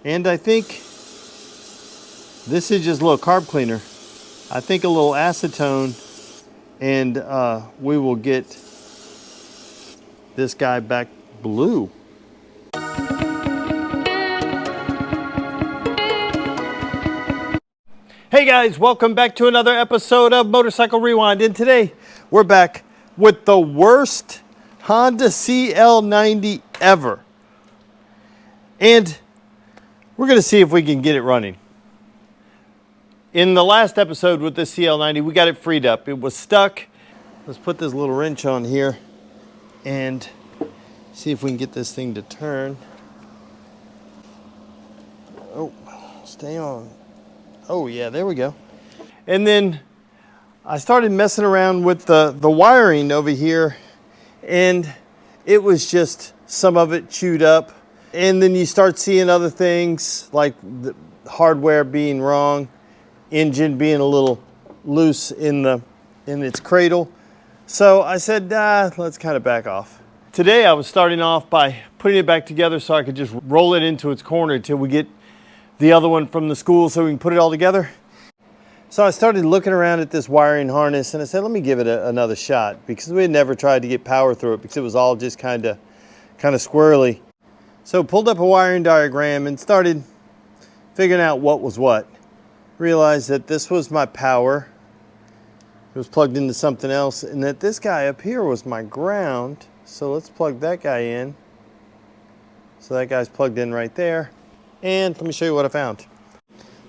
And I think this is just a little carb cleaner. I think a little acetone, and we will get this guy back blue. Hey guys, welcome back to another episode of Motorcycle Rewind. And today we're back with the worst Honda CL90 ever. And we're going to see if we can get it running. In the last episode with the CL90, we got it freed up. It was stuck. Let's put this little wrench on here and see if we can get this thing to turn. Oh, stay on. Oh yeah, there we go. And then I started messing around with the wiring over here, and it was just some of it chewed up. And then you start seeing other things like the hardware being wrong, engine being a little loose in its cradle. So I said, let's kind of back off. Today I was starting off by putting it back together so I could just roll it into its corner until we get the other one from the school so we can put it all together. So I started looking around at this wiring harness and I said, let me give it another shot, because we had never tried to get power through it because it was all just kind of squirrely. So pulled up a wiring diagram and started figuring out what was what. Realized that this was my power. It was plugged into something else, and that this guy up here was my ground. So let's plug that guy in. So that guy's plugged in right there. And let me show you what I found.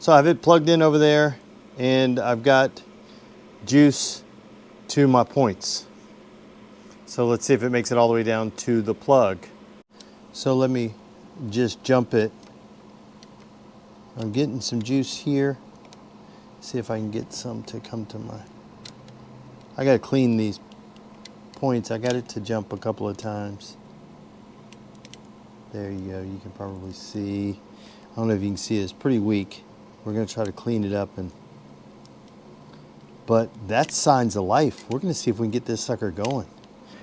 So I have it plugged in over there, and I've got juice to my points. So let's see if it makes it all the way down to the plug. So let me just jump it. I'm getting some juice here. See if I can get some to come to my... I gotta clean these points. I got it to jump a couple of times. There you go, you can probably see. I don't know if you can see it, it's pretty weak. We're gonna try to clean it up, but that's signs of life. We're gonna see if we can get this sucker going.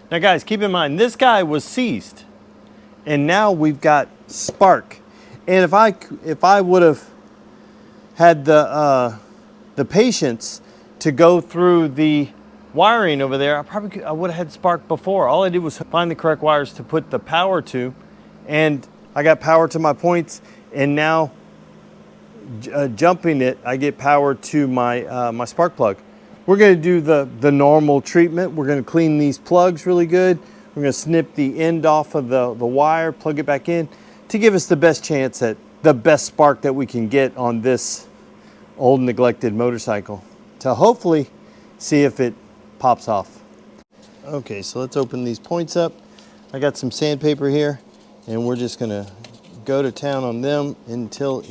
Now guys, keep in mind, this guy was seized, and now we've got spark. And if I would have had the patience to go through the wiring over there, I would have had spark before. All I did was find the correct wires to put the power to, and I got power to my points, and now jumping it, I get power to my my spark plug. We're going to do the normal treatment. We're going to clean these plugs really good. We're going to snip the end off of the wire, plug it back in, to give us the best chance at the best spark that we can get on this old neglected motorcycle, to hopefully see if it pops off. Okay, so let's open these points up. I got some sandpaper here, and we're just gonna go to town on them until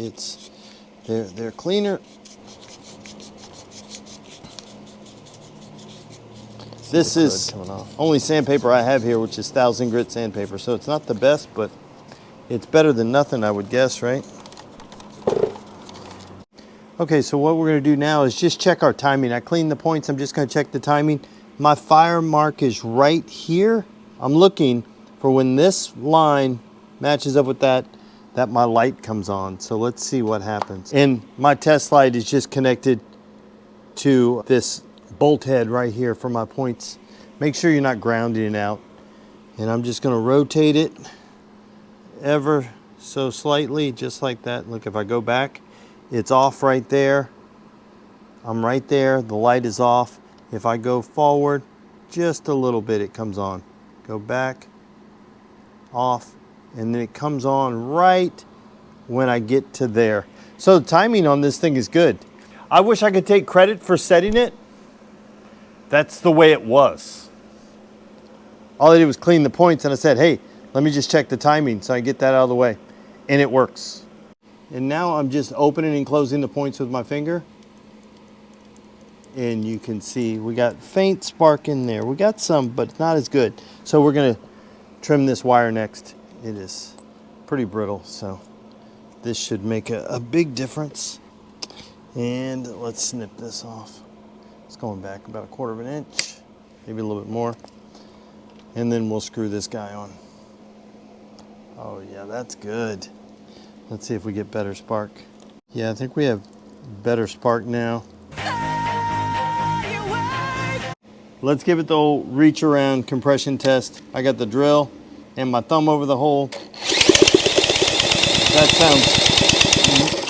they're cleaner. This is only sandpaper I have here, which is 1000 grit sandpaper, so it's not the best, but it's better than nothing, I would guess, right? Okay, so what we're going to do now is just check our timing. I cleaned the points. I'm just going to check the timing. My fire mark is right here. I'm looking for when this line matches up with that my light comes on. So let's see what happens. And my test light is just connected to this bolt head right here for my points. Make sure you're not grounding it out. And I'm just going to rotate it ever so slightly, just like that. Look, if I go back, it's off right there. I'm right there. The light is off. If I go forward just a little bit, it comes on. Go back, off, and then it comes on right when I get to there. So the timing on this thing is good. I wish I could take credit for setting it. That's the way it was. All I did was clean the points, and I said, hey, let me just check the timing so I get that out of the way. And it works. And now I'm just opening and closing the points with my finger. And you can see we got faint spark in there. We got some, but it's not as good. So we're gonna trim this wire next. It is pretty brittle, so this should make a big difference. And let's snip this off. It's going back about 1/4 of an inch, maybe a little bit more. And then we'll screw this guy on. Oh yeah, that's good. Let's see if we get better spark. Yeah, I think we have better spark now. Let's give it the old reach around compression test. I got the drill and my thumb over the hole.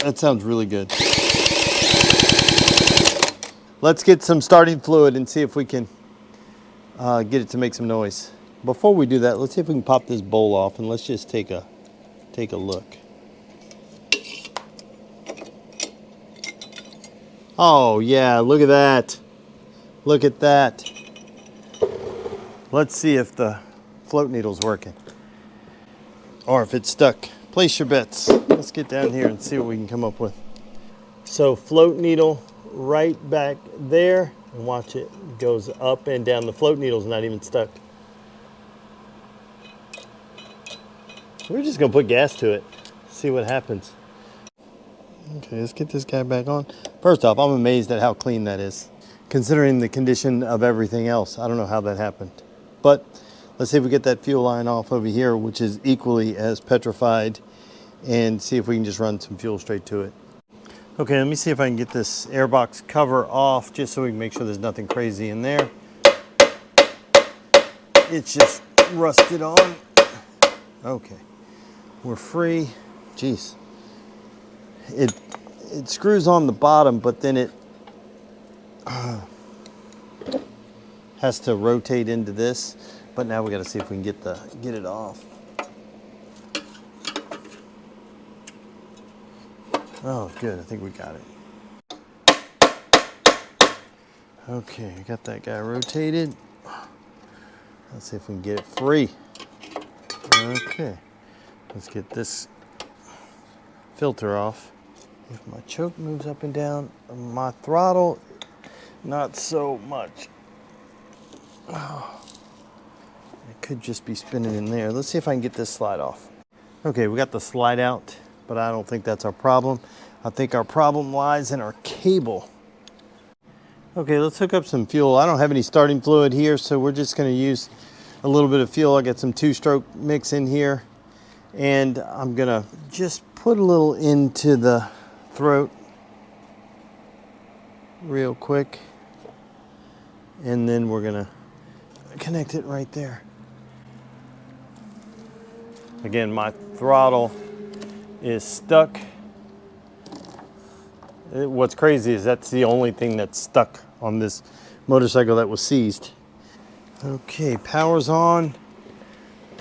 That sounds really good. Let's get some starting fluid and see if we can get it to make some noise. Before we do that, let's see if we can pop this bowl off and let's just take a look. Oh yeah, look at that. Look at that. Let's see if the float needle's working or if it's stuck. Place your bets. Let's get down here and see what we can come up with. So float needle right back there, and watch it goes up and down. The float needle's not even stuck. We're just gonna put gas to it, see what happens. Okay, let's get this guy back on. First off, I'm amazed at how clean that is, considering the condition of everything else. I don't know how that happened. But let's see if we get that fuel line off over here, which is equally as petrified, and see if we can just run some fuel straight to it. Okay, let me see if I can get this airbox cover off, just so we can make sure there's nothing crazy in there. It's just rusted on. Okay, we're free. Jeez. It screws on the bottom, but then it has to rotate into this. But now we got to see if we can get it off. Oh, good. I think we got it. Okay, I got that guy rotated. Let's see if we can get it free. Okay, let's get this filter off. If my choke moves up and down, my throttle, not so much. Oh, it could just be spinning in there. Let's see if I can get this slide off. Okay, we got the slide out, but I don't think that's our problem. I think our problem lies in our cable. Okay, let's hook up some fuel. I don't have any starting fluid here, so we're just gonna use a little bit of fuel. I got some 2-stroke mix in here, and I'm gonna just put a little into the throat real quick, and then we're gonna connect it right there. Again, my throttle is stuck. What's crazy is that's the only thing that's stuck on this motorcycle that was seized. Okay, power's on.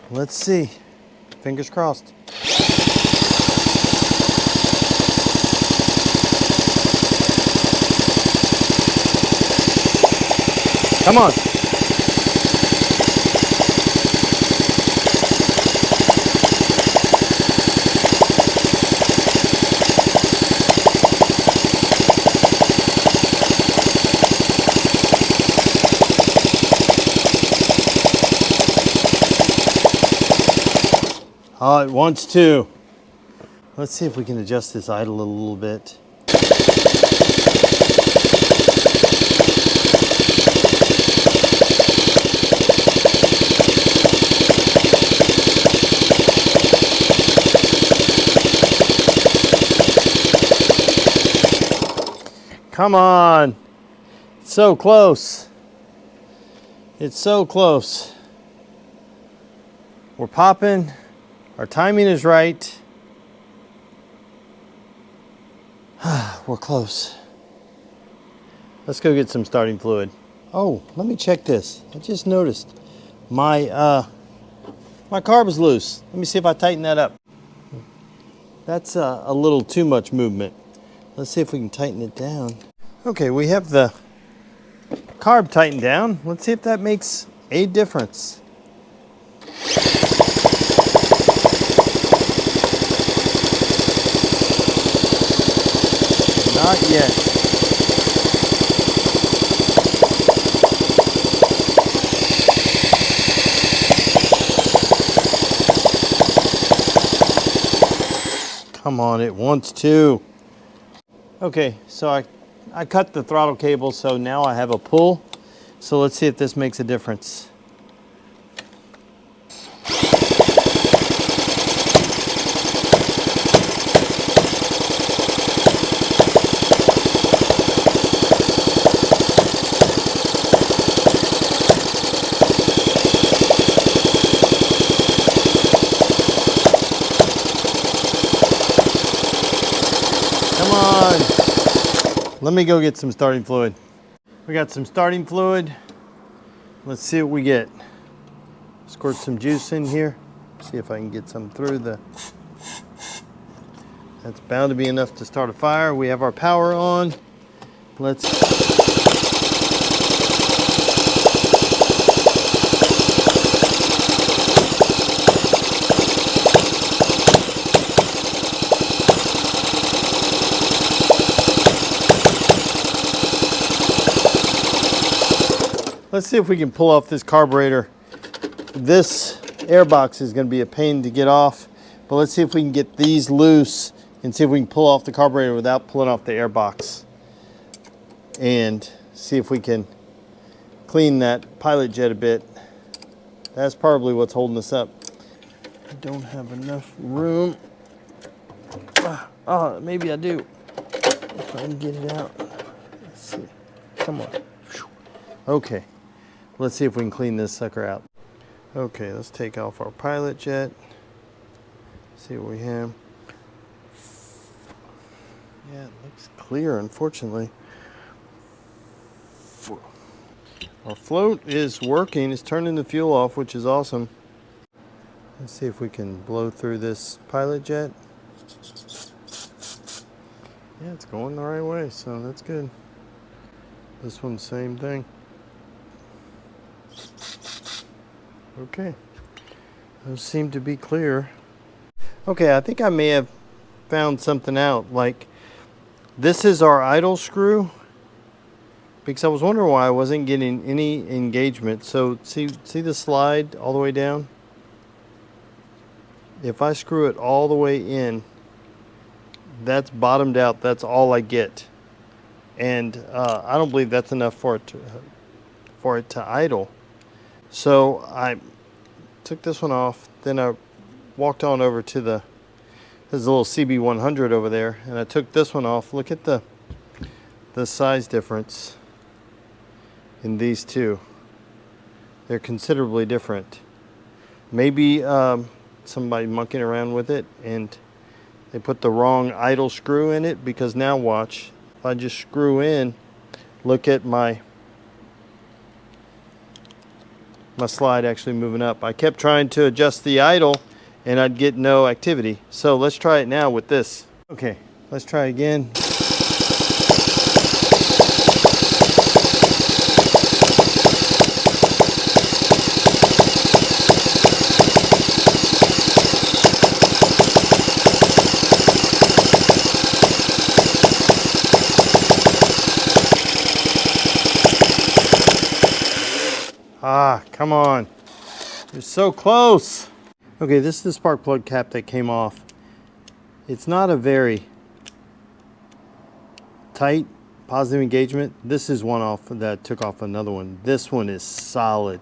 Let's see. Fingers crossed. Come on. Oh, it wants to. Let's see if we can adjust this idle a little bit. Come on. It's so close. It's so close. We're popping. Our timing is right. We're close. Let's go get some starting fluid. Oh, let me check this. I just noticed my carb is loose. Let me see if I tighten that up. That's a little too much movement. Let's see if we can tighten it down. Okay, we have the carb tightened down. Let's see if that makes a difference. Not yet. Come on, it wants to. Okay, so I cut the throttle cable, so now I have a pull. So let's see if this makes a difference. Come on. Let me go get some starting fluid. We got some starting fluid. Let's see what we get. Squirt some juice in here. See if I can get some through the... That's bound to be enough to start a fire. We have our power on. Let's see if we can pull off this carburetor. This airbox is going to be a pain to get off, but let's see if we can get these loose and see if we can pull off the carburetor without pulling off the airbox. And see if we can clean that pilot jet a bit. That's probably what's holding us up. I don't have enough room. Maybe I do. If I can get it out. Let's see. Come on. Okay. Let's see if we can clean this sucker out. Okay, let's take off our pilot jet. See what we have. Yeah, it looks clear, unfortunately. Our float is working. It's turning the fuel off, which is awesome. Let's see if we can blow through this pilot jet. Yeah, it's going the right way, so that's good. This one's same thing. Okay, those seem to be clear. Okay, I think I may have found something out. Like, this is our idle screw, because I was wondering why I wasn't getting any engagement. So see the slide all the way down? If I screw it all the way in, that's bottomed out. That's all I get. And I don't believe that's enough for it to idle. So I took this one off, then I walked on over to there's a little CB100 over there, and I took this one off. Look at the size difference in these two. They're considerably different. Maybe somebody monkeying around with it and they put the wrong idle screw in it, because now watch, if I just screw in, look at my slide actually moving up. I kept trying to adjust the idle and I'd get no activity. So let's try it now with this. Okay, let's try again. Come on. You're so close. Okay, this is the spark plug cap that came off. It's not a very tight positive engagement. This is one off that took off another one. This one is solid.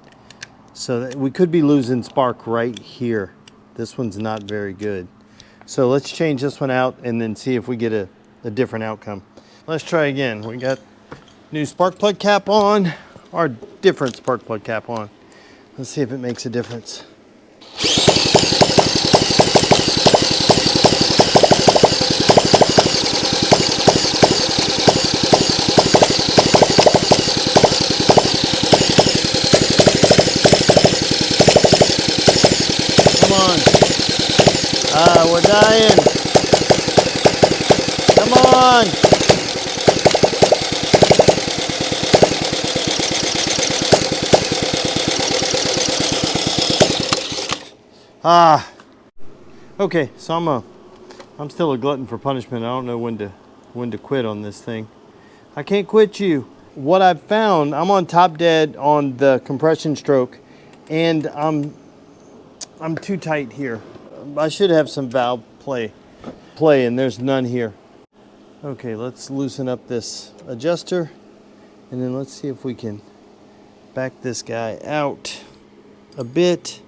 So we could be losing spark right here. This one's not very good. So let's change this one out and then see if we get a different outcome. Let's try again. We got new spark plug cap on, or different spark plug cap on. Let's see if it makes a difference. Come on. We're dying. Come on. Okay, so I'm still a glutton for punishment. I don't know when to quit on this thing. I can't quit you. What I've found, I'm on top dead on the compression stroke, and I'm too tight here. I should have some valve play, and there's none here. Okay, let's loosen up this adjuster, and then let's see if we can back this guy out a bit,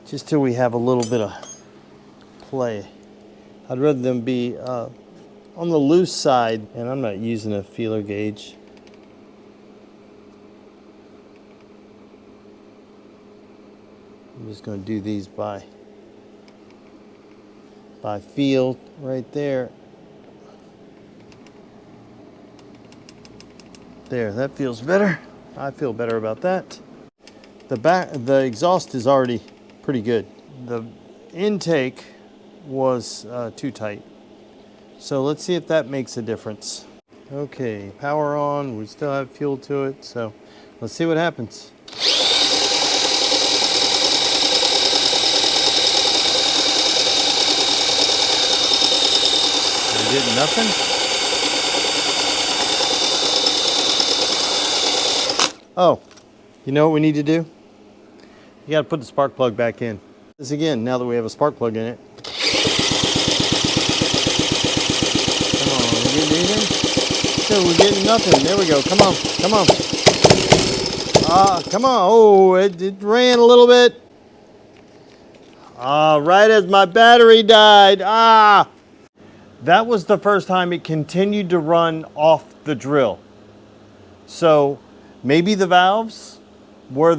just till we have a little bit of play. I'd rather them be on the loose side, and I'm not using a feeler gauge. I'm just going to do these by feel right there. There, that feels better. I feel better about that. The exhaust is already pretty good. The intake was too tight. So let's see if that makes a difference. Okay, power on, we still have fuel to it, so let's see what happens. We're getting nothing. Oh, you know what we need to do? You gotta put the spark plug back in. This again, now that we have a spark plug in it. Come on, are we getting anything? So we're getting nothing. There we go. Come on, come on. Come on. Oh, it ran a little bit. Right as my battery died. That was the first time it continued to run off the drill. So maybe the valves were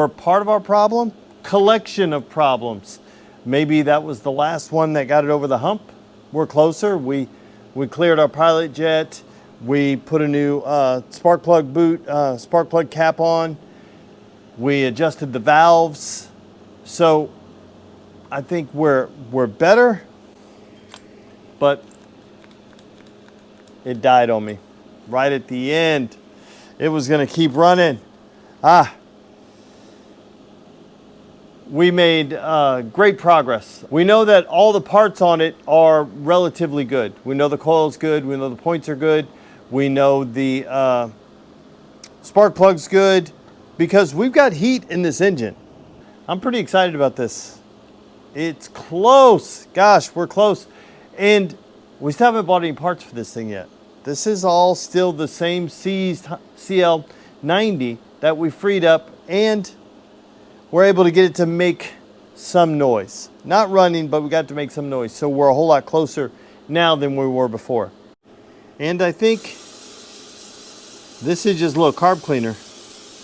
part of our problem. Collection of problems. Maybe that was the last one that got it over the hump. We're closer. We cleared our pilot jet. We put a new spark plug cap on. We adjusted the valves. So I think we're better, but it died on me right at the end. It was gonna keep running. We made great progress. We know that all the parts on it are relatively good. We know the coil's good. We know the points are good. We know the spark plug's good because we've got heat in this engine. I'm pretty excited about this. It's close. Gosh, we're close. And we still haven't bought any parts for this thing yet. This is all still the same seized CL90 that we freed up, and we're able to get it to make some noise. Not running, but we got to make some noise. So we're a whole lot closer now than we were before. And I think this is just a little carb cleaner.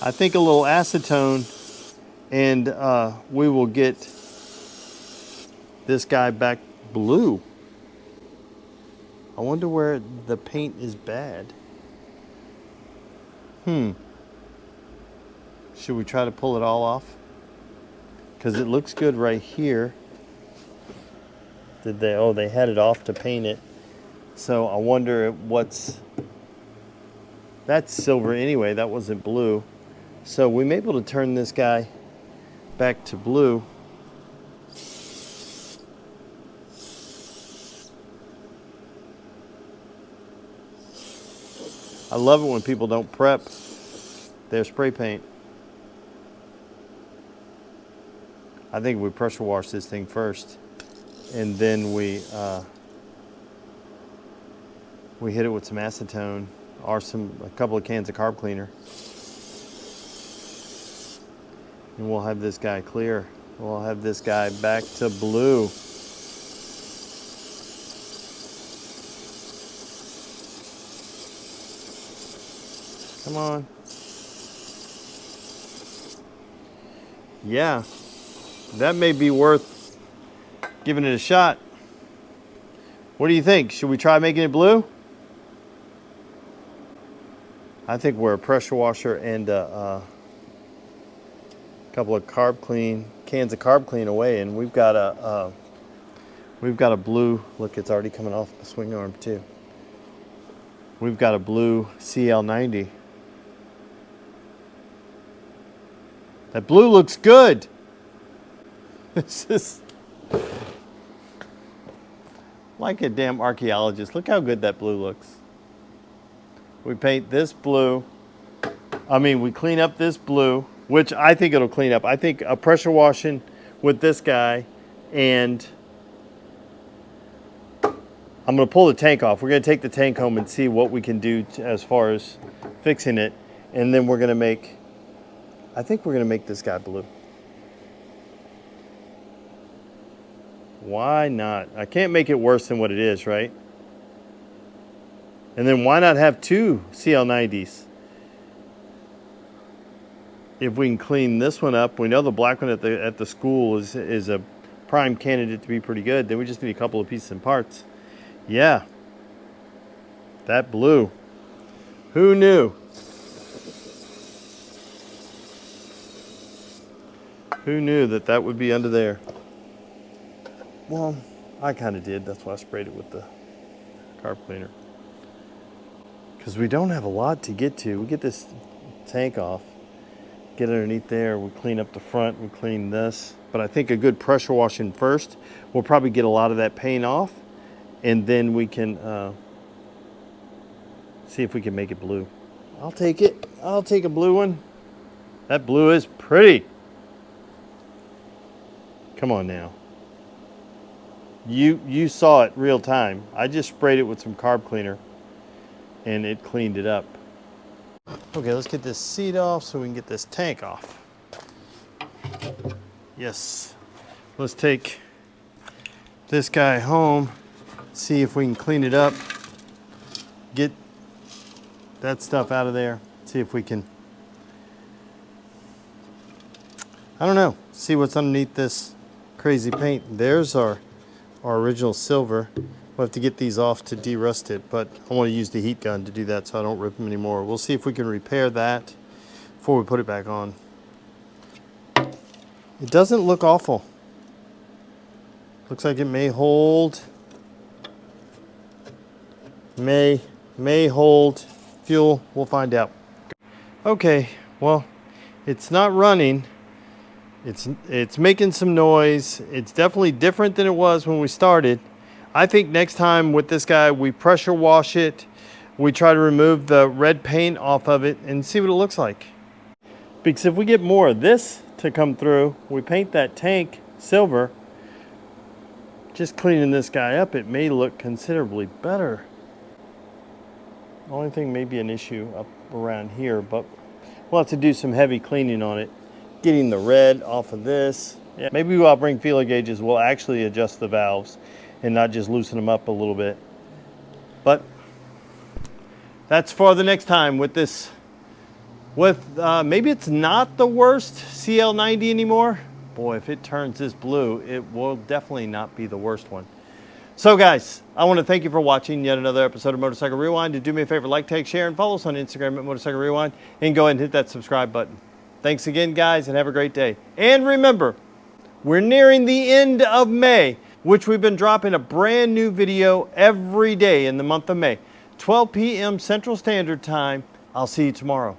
I think a little acetone, and we will get this guy back blue. I wonder where the paint is bad. Should we try to pull it all off? Because it looks good right here. Did they? Oh, they had it off to paint it. So I wonder that's silver anyway. That wasn't blue. So we may be able to turn this guy back to blue. I love it when people don't prep their spray paint. I think we pressure wash this thing first, and then we hit it with some acetone or a couple of cans of carb cleaner, and we'll have this guy clear. We'll have this guy back to blue. Come on. Yeah. That may be worth giving it a shot. What do you think? Should we try making it blue? I think we're a pressure washer and a couple of cans of carb clean away, and we've got a blue. Look, it's already coming off the swing arm too. We've got a blue CL90. That blue looks good. This is like a damn archaeologist. Look how good that blue looks. We paint this blue. We clean up this blue, which I think it'll clean up. I think a pressure washing with this guy, and I'm gonna pull the tank off. We're gonna take the tank home and see what we can do as far as fixing it. And then I think we're gonna make this guy blue. Why not? I can't make it worse than what it is, right? And then why not have two CL90s? If we can clean this one up, we know the black one at the school is a prime candidate to be pretty good. Then we just need a couple of pieces and parts. Yeah. That blue. Who knew? Who knew that that would be under there? Well, I kind of did. That's why I sprayed it with the carb cleaner. Because we don't have a lot to get to. We get this tank off, get underneath there, we clean up the front, we clean this. But I think a good pressure washing first will probably get a lot of that paint off, and then we can see if we can make it blue. I'll take it. I'll take a blue one. That blue is pretty. Come on now. You saw it real time. I just sprayed it with some carb cleaner and it cleaned it up. Okay, let's get this seat off so we can get this tank off. Yes. Let's take this guy home, see if we can clean it up, get that stuff out of there, see if we can, I don't know, see what's underneath this crazy paint. There's our original silver. We'll have to get these off to de-rust it, but I want to use the heat gun to do that so I don't rip them anymore. We'll see if we can repair that before we put it back on. It doesn't look awful. Looks like it may hold. May hold fuel. We'll find out. Okay, well, it's not running. It's making some noise. It's definitely different than it was when we started. I think next time with this guy, we pressure wash it. We try to remove the red paint off of it and see what it looks like. Because if we get more of this to come through, we paint that tank silver, just cleaning this guy up, it may look considerably better. The only thing may be an issue up around here, but we'll have to do some heavy cleaning on it. Getting the red off of this. Yeah, maybe while I bring feeler gauges, we'll actually adjust the valves and not just loosen them up a little bit. But that's for the next time with this, maybe it's not the worst CL90 anymore. Boy, if it turns this blue, it will definitely not be the worst one. So guys, I want to thank you for watching yet another episode of Motorcycle Rewind. And do me a favor, like, tag, share, and follow us on Instagram at Motorcycle Rewind. And go ahead and hit that subscribe button. Thanks again, guys, and have a great day. And remember, we're nearing the end of May, which we've been dropping a brand new video every day in the month of May. 12 p.m. Central Standard Time. I'll see you tomorrow.